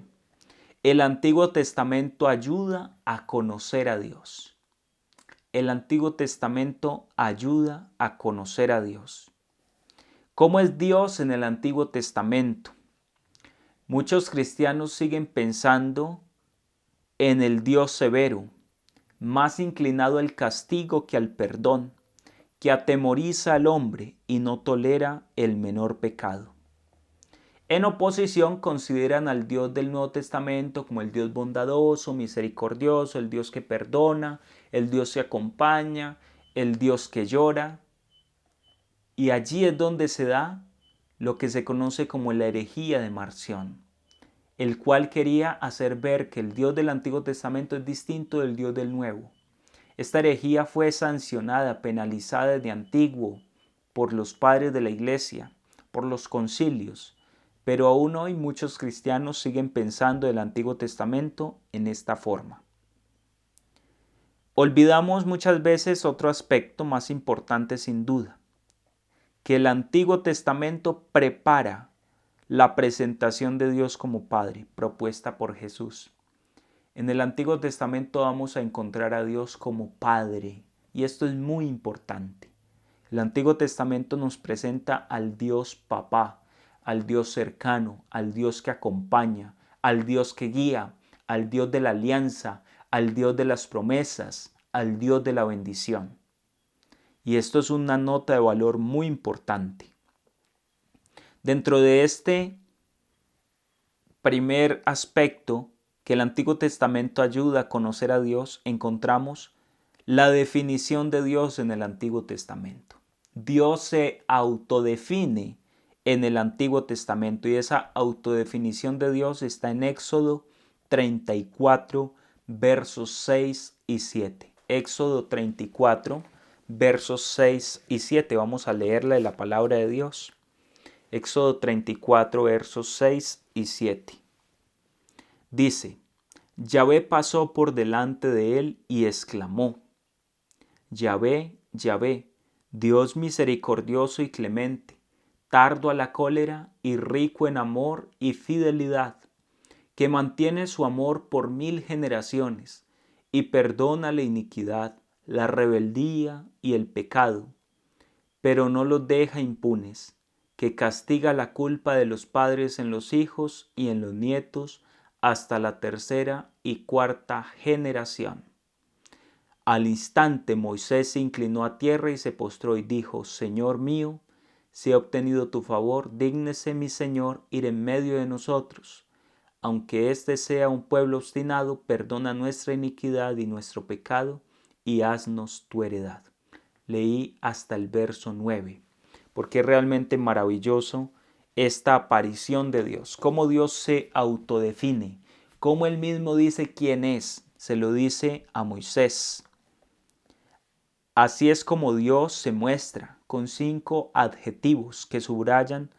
el Antiguo Testamento ayuda a conocer a Dios. El Antiguo Testamento ayuda a conocer a Dios. ¿Cómo es Dios en el Antiguo Testamento? Muchos cristianos siguen pensando en el Dios severo, más inclinado al castigo que al perdón, que atemoriza al hombre y no tolera el menor pecado. En oposición consideran al Dios del Nuevo Testamento como el Dios bondadoso, misericordioso, el Dios que perdona, el Dios que acompaña, el Dios que llora. Y allí es donde se da lo que se conoce como la herejía de Marción, el cual quería hacer ver que el Dios del Antiguo Testamento es distinto del Dios del Nuevo. Esta herejía fue sancionada, penalizada desde antiguo por los padres de la Iglesia, por los concilios, pero aún hoy muchos cristianos siguen pensando el Antiguo Testamento en esta forma. Olvidamos muchas veces otro aspecto más importante sin duda, que el Antiguo Testamento prepara la presentación de Dios como Padre, propuesta por Jesús. En el Antiguo Testamento vamos a encontrar a Dios como Padre, y esto es muy importante. El Antiguo Testamento nos presenta al Dios Papá, al Dios cercano, al Dios que acompaña, al Dios que guía, al Dios de la alianza, al Dios de las promesas, al Dios de la bendición. Y esto es una nota de valor muy importante. Dentro de este primer aspecto que el Antiguo Testamento ayuda a conocer a Dios, encontramos la definición de Dios en el Antiguo Testamento. Dios se autodefine en el Antiguo Testamento y esa autodefinición de Dios está en Éxodo 34, versos 6 y 7. Éxodo 34, versos 6 y 7. Vamos a leerla de la palabra de Dios. Éxodo 34, versos 6 y 7. Dice: Yahvé pasó por delante de él y exclamó: Yahvé, Yahvé, Dios misericordioso y clemente, tardo a la cólera y rico en amor y fidelidad, que mantiene su amor por 1000 generaciones y perdona la iniquidad, la rebeldía y el pecado, pero no los deja impunes, que castiga la culpa de los padres en los hijos y en los nietos hasta la 3ª y 4ª generación. Al instante Moisés se inclinó a tierra y se postró y dijo: Señor mío, si he obtenido tu favor, dígnese mi Señor ir en medio de nosotros. Aunque este sea un pueblo obstinado, perdona nuestra iniquidad y nuestro pecado, y haznos tu heredad. Leí hasta el verso 9, porque es realmente maravilloso esta aparición de Dios, cómo Dios se autodefine, cómo Él mismo dice quién es, se lo dice a Moisés. Así es como Dios se muestra, con 5 adjetivos que subrayan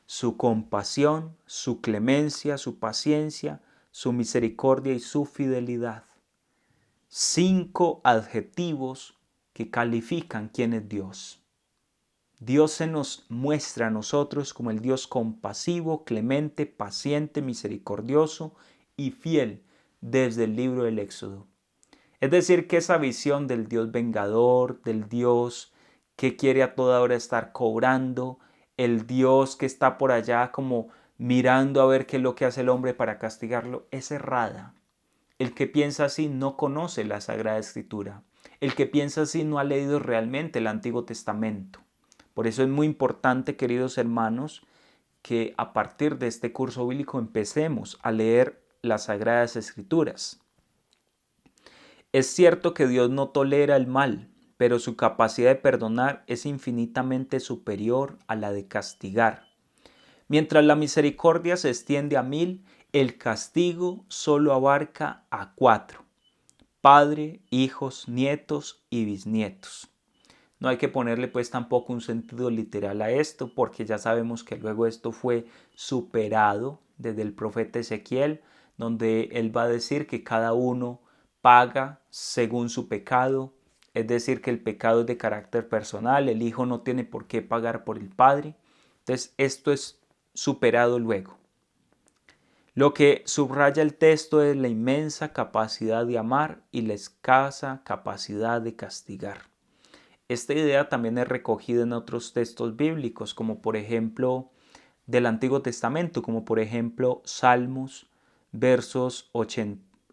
su compasión, su clemencia, su paciencia, su misericordia y su fidelidad. 5 adjetivos que califican quién es Dios. Dios se nos muestra a nosotros como el Dios compasivo, clemente, paciente, misericordioso y fiel desde el libro del Éxodo. Es decir, que esa visión del Dios vengador, del Dios que quiere a toda hora estar cobrando, el Dios que está por allá como mirando a ver qué es lo que hace el hombre para castigarlo, es errada. El que piensa así no conoce la Sagrada Escritura. El que piensa así no ha leído realmente el Antiguo Testamento. Por eso es muy importante, queridos hermanos, que a partir de este curso bíblico empecemos a leer las Sagradas Escrituras. Es cierto que Dios no tolera el mal, pero su capacidad de perdonar es infinitamente superior a la de castigar. Mientras la misericordia se extiende a 1000, el castigo solo abarca a 4: padre, hijos, nietos y bisnietos. No hay que ponerle pues tampoco un sentido literal a esto, porque ya sabemos que luego esto fue superado desde el profeta Ezequiel, donde él va a decir que cada uno paga según su pecado, es decir, que el pecado es de carácter personal, el hijo no tiene por qué pagar por el padre. Entonces esto es superado luego. Lo que subraya el texto es la inmensa capacidad de amar y la escasa capacidad de castigar. Esta idea también es recogida en otros textos bíblicos, como por ejemplo del Antiguo Testamento, como por ejemplo Salmos,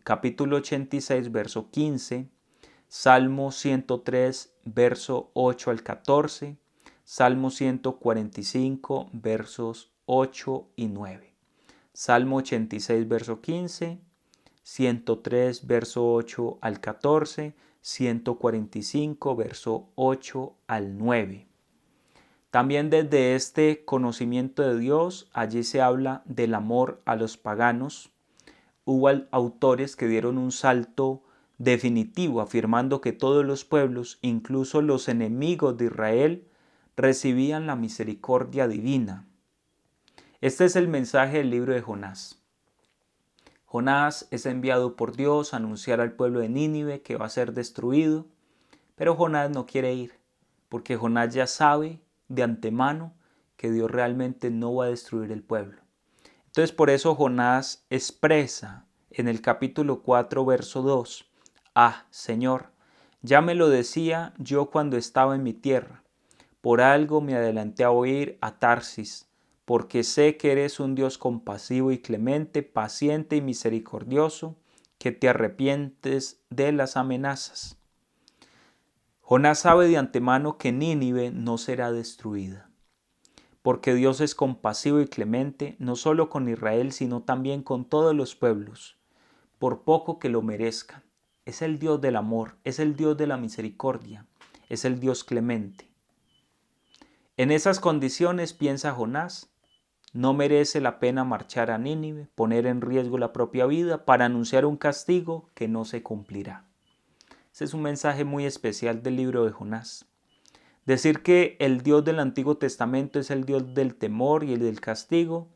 capítulo 86, verso 15, Salmo 103, verso 8 al 14, Salmo 145, versos 8 y 9. Salmo 86, verso 15, 103, verso 8 al 14, 145, verso 8 al 9. También desde este conocimiento de Dios, allí se habla del amor a los paganos. Hubo autores que dieron un salto definitivo, afirmando que todos los pueblos, incluso los enemigos de Israel, recibían la misericordia divina. Este es el mensaje del libro de Jonás. Jonás es enviado por Dios a anunciar al pueblo de Nínive que va a ser destruido, pero Jonás no quiere ir, porque Jonás ya sabe de antemano que Dios realmente no va a destruir el pueblo. Entonces por eso Jonás expresa en el capítulo 4, verso 2, Ah, Señor, ya me lo decía yo cuando estaba en mi tierra, por algo me adelanté a oír a Tarsis, porque sé que eres un Dios compasivo y clemente, paciente y misericordioso, que te arrepientes de las amenazas. Jonás sabe de antemano que Nínive no será destruida, porque Dios es compasivo y clemente, no solo con Israel, sino también con todos los pueblos, por poco que lo merezcan. Es el Dios del amor, es el Dios de la misericordia, es el Dios clemente. En esas condiciones, piensa Jonás, no merece la pena marchar a Nínive, poner en riesgo la propia vida para anunciar un castigo que no se cumplirá. Ese es un mensaje muy especial del libro de Jonás. Decir que el Dios del Antiguo Testamento es el Dios del temor y el del castigo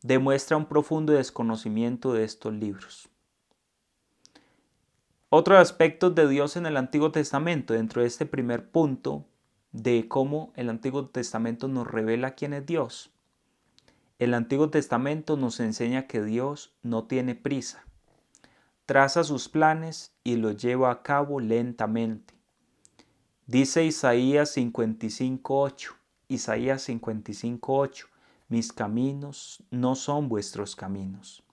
demuestra un profundo desconocimiento de estos libros. Otros aspectos de Dios en el Antiguo Testamento, dentro de este primer punto de cómo el Antiguo Testamento nos revela quién es Dios. El Antiguo Testamento nos enseña que Dios no tiene prisa, traza sus planes y los lleva a cabo lentamente. Dice Isaías 55:8, Isaías 55:8, mis caminos no son vuestros caminos.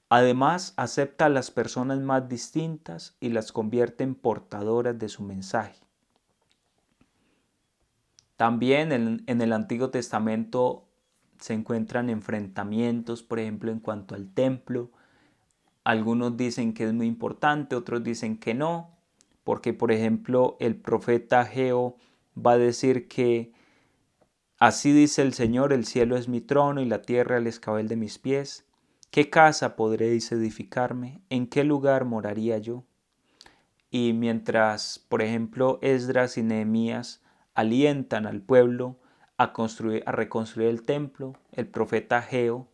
Además, acepta a las personas más distintas y las convierte en portadoras de su mensaje. También en el Antiguo Testamento se encuentran enfrentamientos, por ejemplo, en cuanto al templo. Algunos dicen que es muy importante, otros dicen que no, porque, por ejemplo, el profeta Ageo va a decir que así dice el Señor, el cielo es mi trono y la tierra el escabel de mis pies. ¿Qué casa podréis edificarme? ¿En qué lugar moraría yo? Y mientras, por ejemplo, Esdras y Nehemías alientan al pueblo a reconstruir el templo, el profeta Ageo,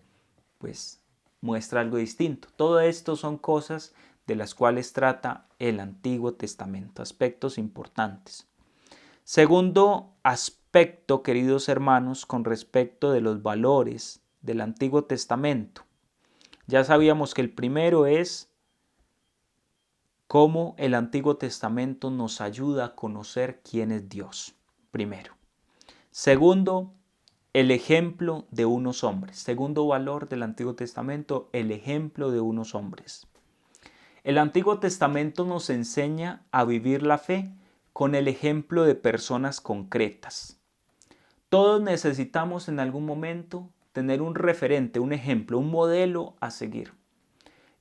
pues muestra algo distinto. Todo esto son cosas de las cuales trata el Antiguo Testamento, aspectos importantes. Segundo aspecto, queridos hermanos, con respecto de los valores del Antiguo Testamento. Ya sabíamos que el primero es cómo el Antiguo Testamento nos ayuda a conocer quién es Dios, primero. Segundo, el ejemplo de unos hombres. Segundo valor del Antiguo Testamento, el ejemplo de unos hombres. El Antiguo Testamento nos enseña a vivir la fe con el ejemplo de personas concretas. Todos necesitamos en algún momento tener un referente, un ejemplo, un modelo a seguir.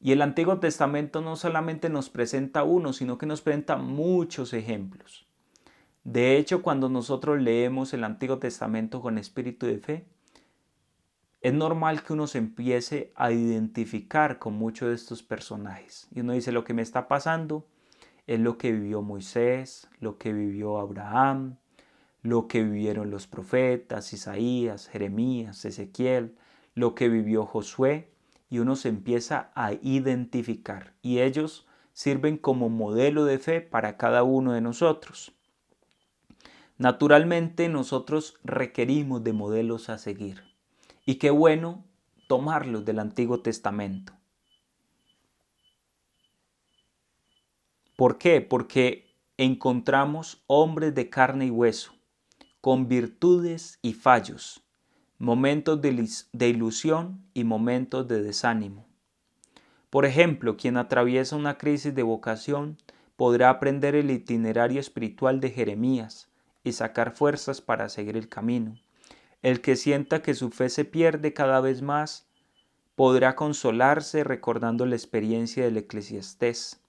Y el Antiguo Testamento no solamente nos presenta uno, sino que nos presenta muchos ejemplos. De hecho, cuando nosotros leemos el Antiguo Testamento con espíritu de fe, es normal que uno se empiece a identificar con muchos de estos personajes. Y uno dice, lo que me está pasando es lo que vivió Moisés, lo que vivió Abraham, lo que vivieron los profetas, Isaías, Jeremías, Ezequiel, lo que vivió Josué, y uno se empieza a identificar. Y ellos sirven como modelo de fe para cada uno de nosotros. Naturalmente nosotros requerimos de modelos a seguir. Y qué bueno tomarlos del Antiguo Testamento. ¿Por qué? Porque encontramos hombres de carne y hueso, con virtudes y fallos, momentos de ilusión y momentos de desánimo. Por ejemplo, quien atraviesa una crisis de vocación podrá aprender el itinerario espiritual de Jeremías y sacar fuerzas para seguir el camino. El que sienta que su fe se pierde cada vez más podrá consolarse recordando la experiencia del Eclesiastés.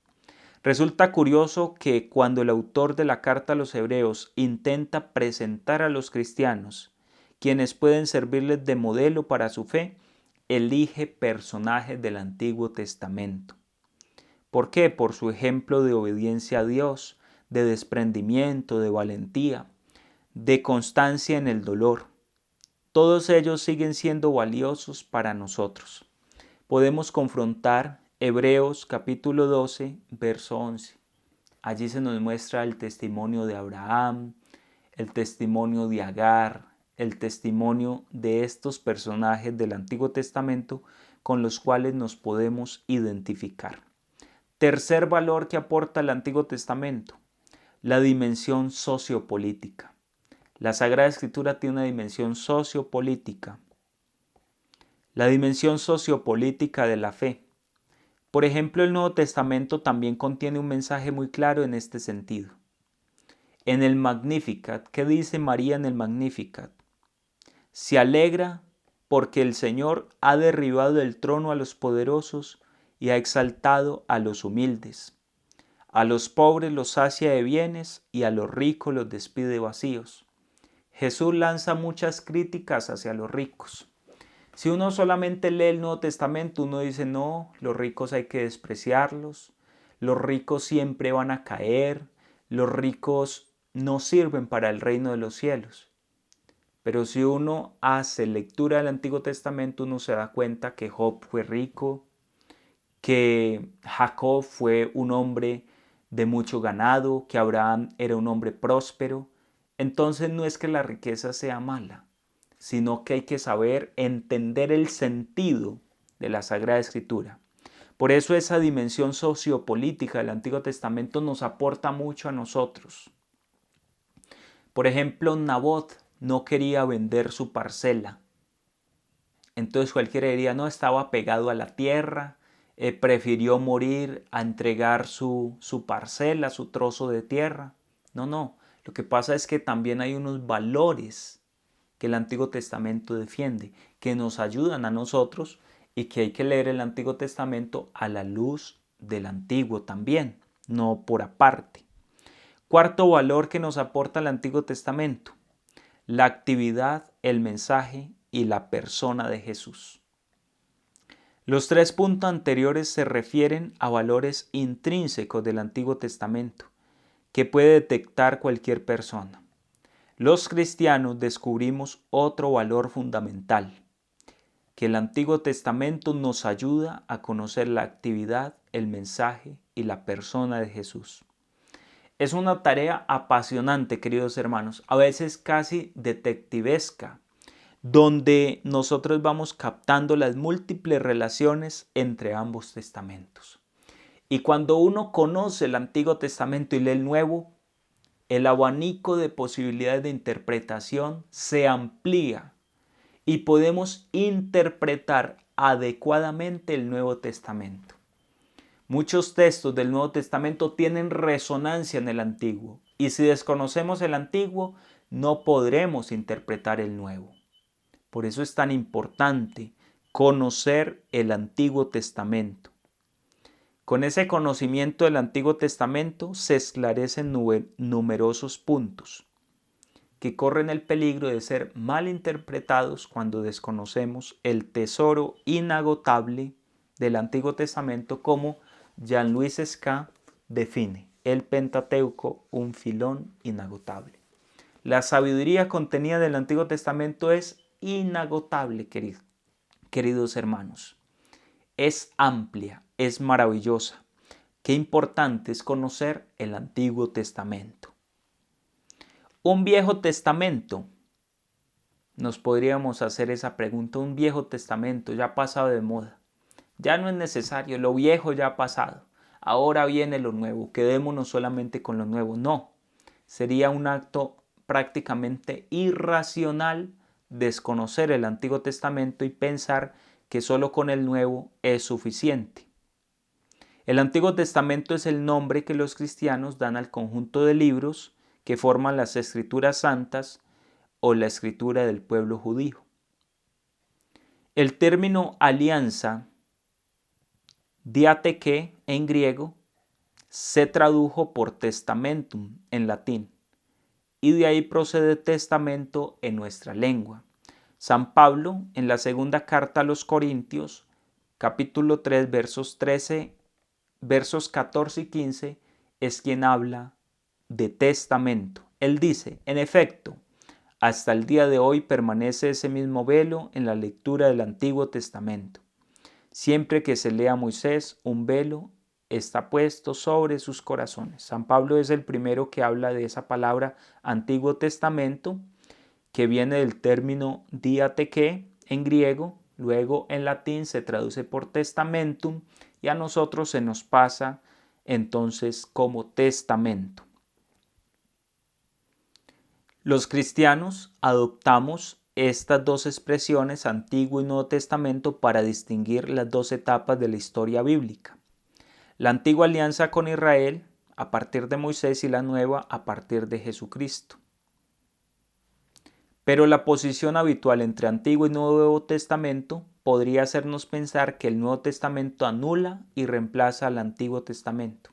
Resulta curioso que cuando el autor de la carta a los Hebreos intenta presentar a los cristianos, quienes pueden servirles de modelo para su fe, elige personajes del Antiguo Testamento. ¿Por qué? Por su ejemplo de obediencia a Dios, de desprendimiento, de valentía, de constancia en el dolor. Todos ellos siguen siendo valiosos para nosotros. Podemos confrontar Hebreos capítulo 12, verso 11. Allí se nos muestra el testimonio de Abraham, el testimonio de Agar, el testimonio de estos personajes del Antiguo Testamento con los cuales nos podemos identificar. Tercer valor que aporta el Antiguo Testamento, la dimensión sociopolítica. La Sagrada Escritura tiene una dimensión sociopolítica. La dimensión sociopolítica de la fe. Por ejemplo, el Nuevo Testamento también contiene un mensaje muy claro en este sentido. En el Magnificat, ¿qué dice María en el Magnificat? Se alegra porque el Señor ha derribado del trono a los poderosos y ha exaltado a los humildes. A los pobres los sacia de bienes y a los ricos los despide vacíos. Jesús lanza muchas críticas hacia los ricos. Si uno solamente lee el Nuevo Testamento, uno dice, no, los ricos hay que despreciarlos, los ricos siempre van a caer, los ricos no sirven para el reino de los cielos. Pero si uno hace lectura del Antiguo Testamento, uno se da cuenta que Job fue rico, que Jacob fue un hombre de mucho ganado, que Abraham era un hombre próspero. Entonces no es que la riqueza sea mala, sino que hay que saber entender el sentido de la Sagrada Escritura. Por eso esa dimensión sociopolítica del Antiguo Testamento nos aporta mucho a nosotros. Por ejemplo, Nabot no quería vender su parcela. Entonces cualquiera diría, no, estaba pegado a la tierra, prefirió morir a entregar su parcela, su trozo de tierra. No. Lo que pasa es que también hay unos valores que el Antiguo Testamento defiende, que nos ayudan a nosotros y que hay que leer el Antiguo Testamento a la luz del Antiguo también, no por aparte. Cuarto valor que nos aporta el Antiguo Testamento, la actividad, el mensaje y la persona de Jesús. Los 3 puntos anteriores se refieren a valores intrínsecos del Antiguo Testamento que puede detectar cualquier persona. Los cristianos descubrimos otro valor fundamental, que el Antiguo Testamento nos ayuda a conocer la actividad, el mensaje y la persona de Jesús. Es una tarea apasionante, queridos hermanos, a veces casi detectivesca, donde nosotros vamos captando las múltiples relaciones entre ambos testamentos. Y cuando uno conoce el Antiguo Testamento y lee el Nuevo, el abanico de posibilidades de interpretación se amplía y podemos interpretar adecuadamente el Nuevo Testamento. Muchos textos del Nuevo Testamento tienen resonancia en el Antiguo, y si desconocemos el Antiguo, no podremos interpretar el Nuevo. Por eso es tan importante conocer el Antiguo Testamento. Con ese conocimiento del Antiguo Testamento se esclarecen numerosos puntos. que corren el peligro de ser mal interpretados cuando desconocemos el tesoro inagotable del Antiguo Testamento, como Jean-Louis Ska define el Pentateuco, un filón inagotable. La sabiduría contenida del Antiguo Testamento es inagotable, queridos hermanos. Es amplia, es maravillosa. Qué importante es conocer el Antiguo Testamento. Un Viejo Testamento, nos podríamos hacer esa pregunta, un Viejo Testamento ya pasado de moda. Ya no es necesario, lo viejo ya ha pasado. Ahora viene lo nuevo, quedémonos solamente con lo nuevo. No, sería un acto prácticamente irracional desconocer el Antiguo Testamento y pensar que solo con el Nuevo es suficiente. El Antiguo Testamento es el nombre que los cristianos dan al conjunto de libros que forman las Escrituras Santas o la escritura del pueblo judío. El término alianza, diateque en griego, se tradujo por testamentum en latín, y de ahí procede testamento en nuestra lengua. San Pablo, en la segunda carta a los Corintios, capítulo 3, versos 14 y 15, es quien habla de testamento. Él dice, en efecto, hasta el día de hoy permanece ese mismo velo en la lectura del Antiguo Testamento. Siempre que se lea a Moisés, un velo está puesto sobre sus corazones. San Pablo es el primero que habla de esa palabra Antiguo Testamento, que viene del término diateque en griego, luego en latín se traduce por testamentum y a nosotros se nos pasa entonces como testamento. Los cristianos adoptamos estas dos expresiones, Antiguo y Nuevo Testamento, para distinguir las dos etapas de la historia bíblica. La antigua alianza con Israel a partir de Moisés y la nueva a partir de Jesucristo. Pero la posición habitual entre Antiguo y Nuevo Testamento podría hacernos pensar que el Nuevo Testamento anula y reemplaza al Antiguo Testamento.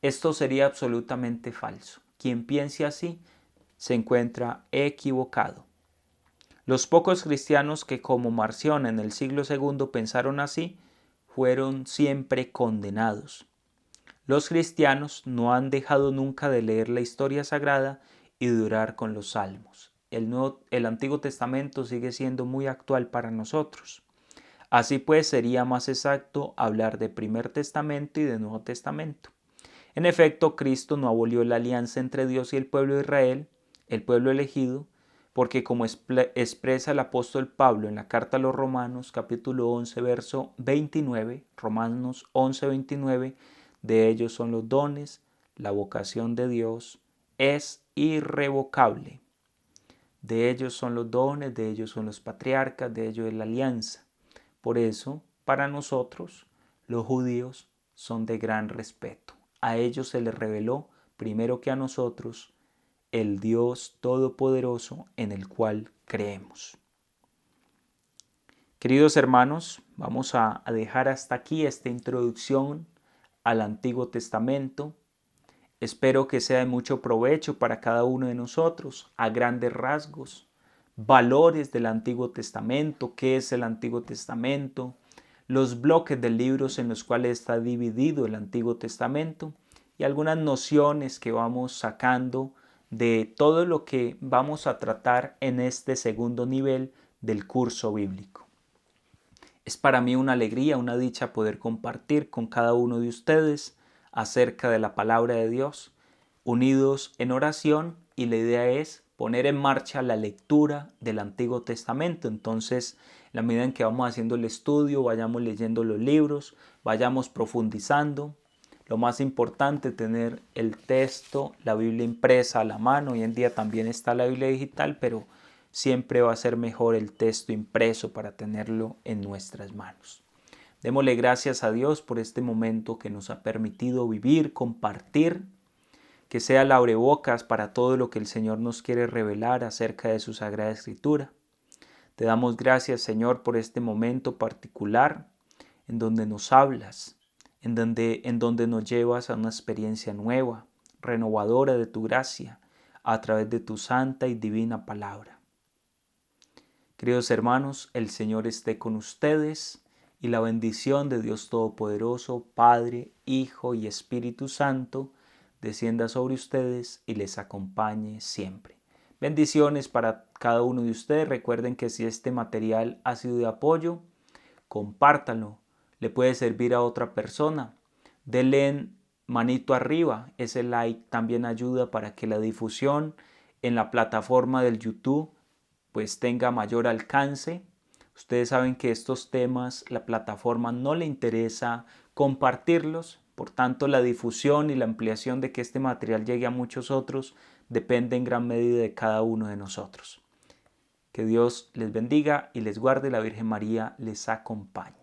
Esto sería absolutamente falso. Quien piense así se encuentra equivocado. Los pocos cristianos que, como Marción en el siglo II, pensaron así, fueron siempre condenados. Los cristianos no han dejado nunca de leer la historia sagrada y de orar con los salmos. El Antiguo Testamento sigue siendo muy actual para nosotros. Así pues, sería más exacto hablar de Primer Testamento y de Nuevo Testamento. En efecto, Cristo no abolió la alianza entre Dios y el pueblo de Israel, el pueblo elegido, porque como expresa el apóstol Pablo en la carta a los Romanos, capítulo 11, verso 29, Romanos 11, 29, de ellos son los dones, la vocación de Dios es irrevocable. De ellos son los dones, de ellos son los patriarcas, de ellos es la alianza. Por eso, para nosotros, los judíos son de gran respeto. A ellos se les reveló, primero que a nosotros, el Dios Todopoderoso en el cual creemos. Queridos hermanos, vamos a dejar hasta aquí esta introducción al Antiguo Testamento. Espero que sea de mucho provecho para cada uno de nosotros, a grandes rasgos, valores del Antiguo Testamento, qué es el Antiguo Testamento, los bloques de libros en los cuales está dividido el Antiguo Testamento y algunas nociones que vamos sacando de todo lo que vamos a tratar en este segundo nivel del curso bíblico. Es para mí una alegría, una dicha poder compartir con cada uno de ustedes acerca de la palabra de Dios, unidos en oración, y la idea es poner en marcha la lectura del Antiguo Testamento. Entonces, en la medida en que vamos haciendo el estudio, vayamos leyendo los libros, vayamos profundizando. Lo más importante, tener el texto, la Biblia impresa a la mano. Hoy en día también está la Biblia digital, pero siempre va a ser mejor el texto impreso para tenerlo en nuestras manos. Démosle gracias a Dios por este momento que nos ha permitido vivir, compartir, que sea el abrebocas para todo lo que el Señor nos quiere revelar acerca de su Sagrada Escritura. Te damos gracias, Señor, por este momento particular en donde nos hablas, en donde nos llevas a una experiencia nueva, renovadora de tu gracia, a través de tu santa y divina palabra. Queridos hermanos, el Señor esté con ustedes y la bendición de Dios Todopoderoso, Padre, Hijo y Espíritu Santo, descienda sobre ustedes y les acompañe siempre. Bendiciones para cada uno de ustedes. Recuerden que si este material ha sido de apoyo, compártanlo. Le puede servir a otra persona. Denle manito arriba. Ese like también ayuda para que la difusión en la plataforma del YouTube pues tenga mayor alcance. Ustedes saben que estos temas la plataforma no le interesa compartirlos, por tanto la difusión y la ampliación de que este material llegue a muchos otros depende en gran medida de cada uno de nosotros. Que Dios les bendiga y les guarde, la Virgen María les acompañe.